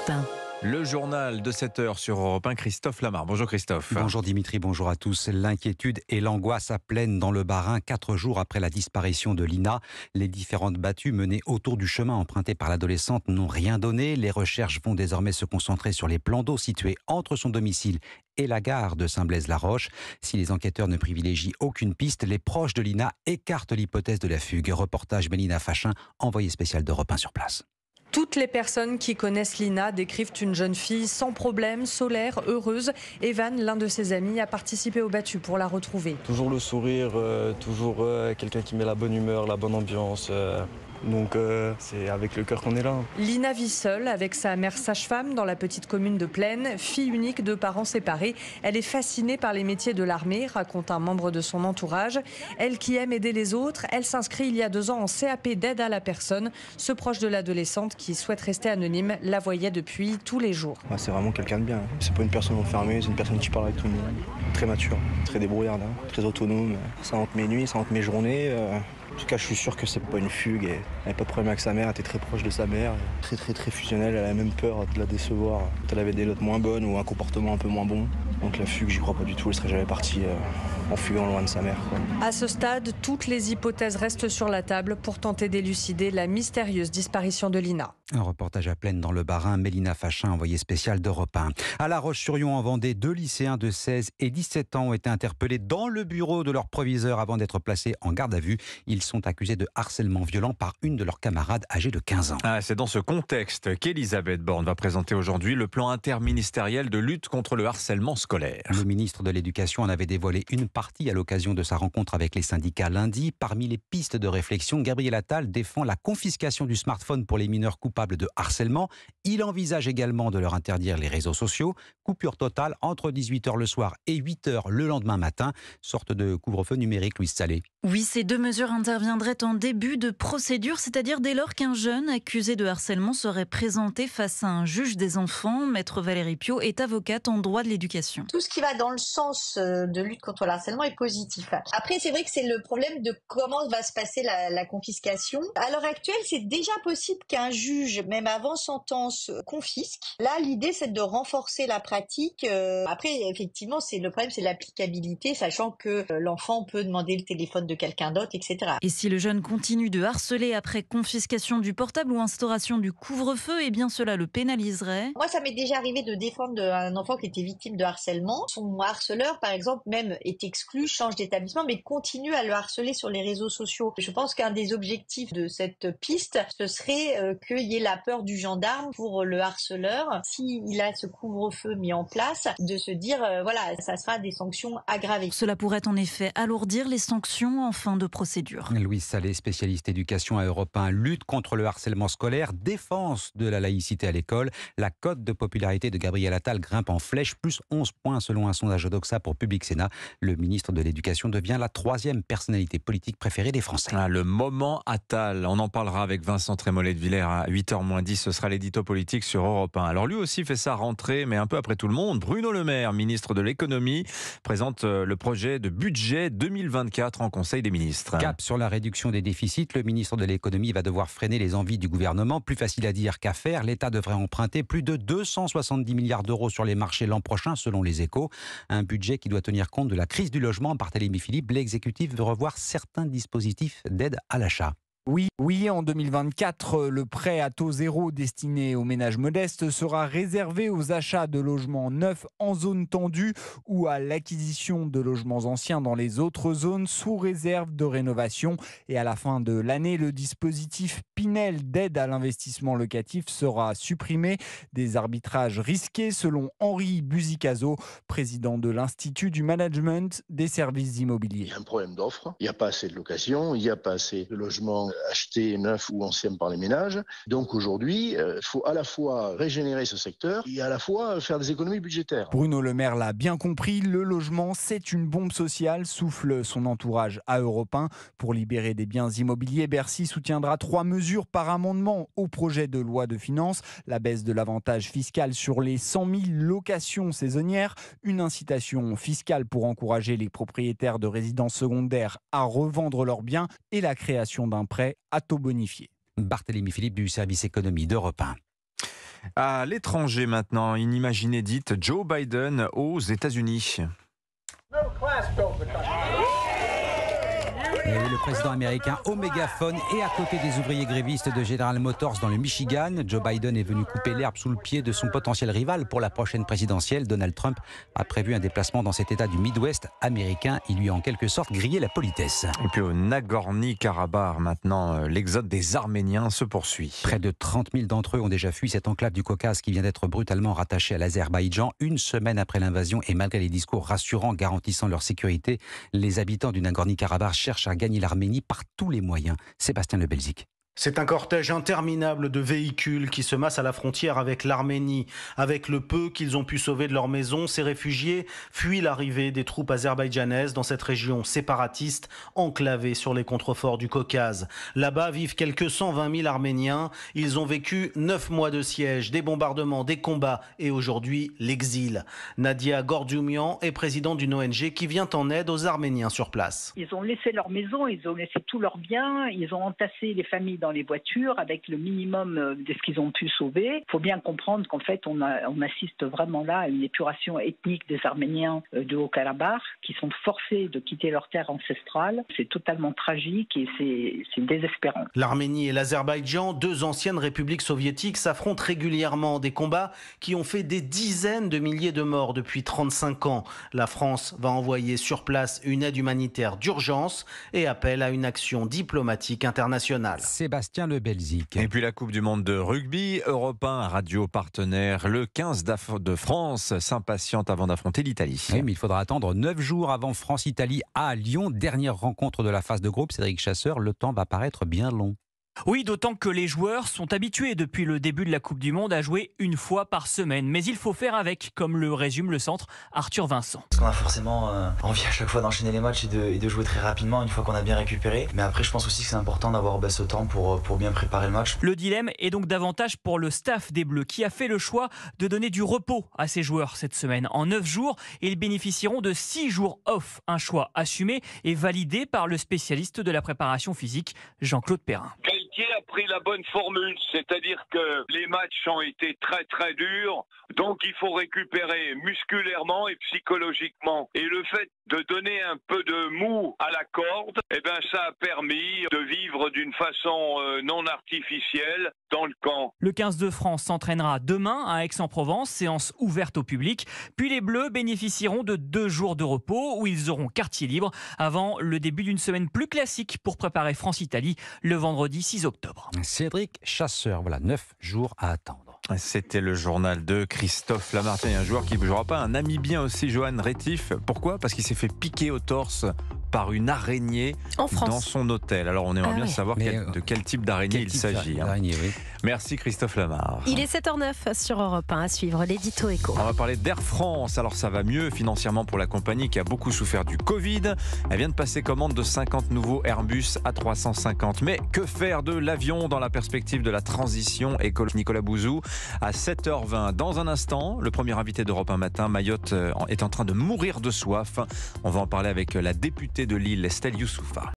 1. Le journal de 7 heures sur Europe 1, Christophe Lamar. Bonjour Christophe. Bonjour Dimitri, bonjour à tous. L'inquiétude et l'angoisse à pleine dans le Bas-Rhin, 4 jours après la disparition de Lina. Les différentes battues menées autour du chemin emprunté par l'adolescente n'ont rien donné. Les recherches vont désormais se concentrer sur les plans d'eau situés entre son domicile et la gare de Saint-Blaise-la-Roche. Si les enquêteurs ne privilégient aucune piste, les proches de Lina écartent l'hypothèse de la fugue. Reportage Mélina Fachin, envoyée spéciale d'Europe 1 sur place. Toutes les personnes qui connaissent Lina décrivent une jeune fille sans problème, solaire, heureuse. Evan, l'un de ses amis, a participé aux battues pour la retrouver. Toujours le sourire, toujours quelqu'un qui met la bonne humeur, la bonne ambiance. Donc c'est avec le cœur qu'on est là. Lina vit seule avec sa mère sage-femme dans la petite commune de Plaine, fille unique de parents séparés. Elle est fascinée par les métiers de l'armée, raconte un membre de son entourage. Elle qui aime aider les autres, elle s'inscrit il y a 2 ans en CAP d'aide à la personne. Ce proche de l'adolescente qui souhaite rester anonyme la voyait depuis tous les jours. C'est vraiment quelqu'un de bien. C'est pas une personne enfermée, c'est une personne qui parle avec tout le monde. Très mature, très débrouillarde, très autonome. Ça hante mes nuits, ça hante mes journées. En tout cas, je suis sûr que c'est pas une fugue. Elle n'avait pas de problème avec sa mère, elle était très proche de sa mère. Très fusionnelle, elle a même peur de la décevoir quand elle avait des notes moins bonnes ou un comportement un peu moins bon. Donc la fugue, j'y crois pas du tout, elle serait jamais partie en fuyant loin de sa mère. À ce stade, toutes les hypothèses restent sur la table pour tenter d'élucider la mystérieuse disparition de Lina. Un reportage à Plaine dans le Bas-Rhin, Mélina Fachin, envoyée spéciale d'Europe 1. À La Roche-sur-Yon, en Vendée, 2 lycéens de 16 et 17 ans ont été interpellés dans le bureau de leur proviseur avant d'être placés en garde à vue. Ils sont accusés de harcèlement violent par une de leurs camarades âgée de 15 ans. C'est dans ce contexte qu'Elisabeth Borne va présenter aujourd'hui le plan interministériel de lutte contre le harcèlement scolaire. Le ministre de l'Éducation en avait dévoilé une partie à l'occasion de sa rencontre avec les syndicats lundi. Parmi les pistes de réflexion, Gabriel Attal défend la confiscation du smartphone pour les mineurs coupables de harcèlement. Il envisage également de leur interdire les réseaux sociaux. Coupure totale entre 18h le soir et 8h le lendemain matin. Sorte de couvre-feu numérique, Louise Salé. Oui, ces 2 mesures interviendraient en début de procédure, c'est-à-dire dès lors qu'un jeune accusé de harcèlement serait présenté face à un juge des enfants. Maître Valérie Piot est avocate en droit de l'éducation. Tout ce qui va dans le sens de lutte contre le harcèlement est positif. Après, c'est vrai que c'est le problème de comment va se passer la confiscation. À l'heure actuelle, c'est déjà possible qu'un juge, même avant sentence, confisque. Là, l'idée, c'est de renforcer la pratique. Après, effectivement, le problème, c'est l'applicabilité, sachant que l'enfant peut demander le téléphone de quelqu'un d'autre, etc. Et si le jeune continue de harceler après confiscation du portable ou instauration du couvre-feu, eh bien cela le pénaliserait. Moi, ça m'est déjà arrivé de défendre un enfant qui était victime de harcèlement. Son harceleur, par exemple, même est exclu, change d'établissement, mais continue à le harceler sur les réseaux sociaux. Je pense qu'un des objectifs de cette piste, ce serait qu'il y ait la peur du gendarme pour le harceleur. S'il a ce couvre-feu mis en place, de se dire, voilà, ça sera des sanctions aggravées. Cela pourrait en effet alourdir les sanctions en fin de procédure. Louise Salé, spécialiste éducation à Europe 1, lutte contre le harcèlement scolaire, défense de la laïcité à l'école. La cote de popularité de Gabriel Attal grimpe en flèche, plus 11 points selon un sondage Odoxa pour Public Sénat. Le ministre de l'Éducation devient la 3e personnalité politique préférée des Français. Le moment Attal, on en parlera avec Vincent Trémollet de Villers à 8h-10. Ce sera l'édito politique sur Europe 1. Alors lui aussi fait sa rentrée, mais un peu après tout le monde. Bruno Le Maire, ministre de l'économie, présente le projet de budget 2024 en Conseil des ministres. Cap sur la réduction des déficits, le ministre de l'économie va devoir freiner les envies du gouvernement. Plus facile à dire qu'à faire, l'État devrait emprunter plus de 270 milliards d'euros sur les marchés l'an prochain, selon les Échos. Un budget qui doit tenir compte de la crise du logement. Barthélémy Philippe, l'exécutif veut revoir certains dispositifs d'aide à l'achat. Oui, en 2024, le prêt à taux zéro destiné aux ménages modestes sera réservé aux achats de logements neufs en zone tendue ou à l'acquisition de logements anciens dans les autres zones sous réserve de rénovation. Et à la fin de l'année, le dispositif Pinel d'aide à l'investissement locatif sera supprimé. Des arbitrages risqués selon Henri Buzicazo, président de l'Institut du management des services immobiliers. Il y a un problème d'offre, il n'y a pas assez de locations, il n'y a pas assez de logements achetés neufs ou anciens par les ménages. Donc aujourd'hui, il faut à la fois régénérer ce secteur et à la fois faire des économies budgétaires. Bruno Le Maire l'a bien compris, le logement c'est une bombe sociale, souffle son entourage à Europe 1. Pour libérer des biens immobiliers, Bercy soutiendra 3 mesures par amendement au projet de loi de finances. La baisse de l'avantage fiscal sur les 100 000 locations saisonnières, une incitation fiscale pour encourager les propriétaires de résidences secondaires à revendre leurs biens et la création d'un prêt à taux bonifié. Barthélémy Philippe du service économie d'Europe 1. À l'étranger maintenant, une image inédite, Joe Biden aux États-Unis. Et le président américain au mégaphone et à côté des ouvriers grévistes de General Motors dans le Michigan. Joe Biden est venu couper l'herbe sous le pied de son potentiel rival pour la prochaine présidentielle. Donald Trump a prévu un déplacement dans cet état du Midwest américain. Il lui a en quelque sorte grillé la politesse. Et puis au Nagorno-Karabakh, maintenant, l'exode des Arméniens se poursuit. Près de 30 000 d'entre eux ont déjà fui cette enclave du Caucase qui vient d'être brutalement rattachée à l'Azerbaïdjan une semaine après l'invasion. Et malgré les discours rassurants garantissant leur sécurité, les habitants du Nagorno-Karabakh cherchent à gagner l'Arménie par tous les moyens. Sébastien Le Belzic. C'est un cortège interminable de véhicules qui se massent à la frontière avec l'Arménie. Avec le peu qu'ils ont pu sauver de leur maison, ces réfugiés fuient l'arrivée des troupes azerbaïdjanaises dans cette région séparatiste enclavée sur les contreforts du Caucase. Là-bas vivent quelques 120 000 Arméniens. Ils ont vécu 9 mois de siège, des bombardements, des combats et aujourd'hui l'exil. Nadia Gordjoumian est présidente d'une ONG qui vient en aide aux Arméniens sur place. Ils ont laissé leur maison, ils ont laissé tous leurs biens, ils ont entassé les familles dans les voitures avec le minimum de ce qu'ils ont pu sauver. Il faut bien comprendre qu'en fait, on assiste vraiment là à une épuration ethnique des Arméniens de Haut-Karabakh qui sont forcés de quitter leur terre ancestrale. C'est totalement tragique et c'est désespérant. L'Arménie et l'Azerbaïdjan, deux anciennes républiques soviétiques, s'affrontent régulièrement. Des combats qui ont fait des dizaines de milliers de morts depuis 35 ans. La France va envoyer sur place une aide humanitaire d'urgence et appelle à une action diplomatique internationale. Sébastien Le Belzic. Et puis la Coupe du Monde de rugby, Europe 1, radio partenaire, le 15 de France s'impatiente avant d'affronter l'Italie. Oui, mais il faudra attendre 9 jours avant France-Italie à Lyon. Dernière rencontre de la phase de groupe. Cédric Chasseur, le temps va paraître bien long. Oui, d'autant que les joueurs sont habitués depuis le début de la Coupe du Monde à jouer une fois par semaine. Mais il faut faire avec, comme le résume le centre Arthur Vincent. Parce qu'on a forcément envie à chaque fois d'enchaîner les matchs et de jouer très rapidement une fois qu'on a bien récupéré. Mais après, je pense aussi que c'est important d'avoir ce temps pour bien préparer le match. Le dilemme est donc davantage pour le staff des Bleus qui a fait le choix de donner du repos à ses joueurs cette semaine. En 9 jours, ils bénéficieront de 6 jours off. Un choix assumé et validé par le spécialiste de la préparation physique, Jean-Claude Perrin. Qui a pris la bonne formule, c'est-à-dire que les matchs ont été très très durs, donc il faut récupérer musculairement et psychologiquement. Et le fait de donner un peu de mou à la corde, ça a permis de vivre d'une façon non artificielle dans le camp. Le 15 de France s'entraînera demain à Aix-en-Provence, séance ouverte au public. Puis les Bleus bénéficieront de 2 jours de repos où ils auront quartier libre avant le début d'une semaine plus classique pour préparer France-Italie le vendredi 6 octobre. Cédric Chasseur, voilà 9 jours à attendre. C'était le journal de Christophe Lamartin, un joueur qui ne bougera pas, un Namibien aussi, Johan Rétif. Pourquoi ? Parce qu'il s'est fait piquer au torse par une araignée dans son hôtel. Alors on aimerait bien savoir de quel type d'araignée il s'agit. Oui. Merci Christophe Lamar. Il est 7h09 sur Europe 1 à suivre l'édito Éco. On va parler d'Air France. Alors ça va mieux financièrement pour la compagnie qui a beaucoup souffert du Covid. Elle vient de passer commande de 50 nouveaux Airbus A350. Mais que faire de l'avion dans la perspective de la transition écologique ? Nicolas Bouzou à 7h20. Dans un instant, le premier invité d'Europe 1 matin, Mayotte est en train de mourir de soif. On va en parler avec la députée de Lille, Estelle Youssoufa.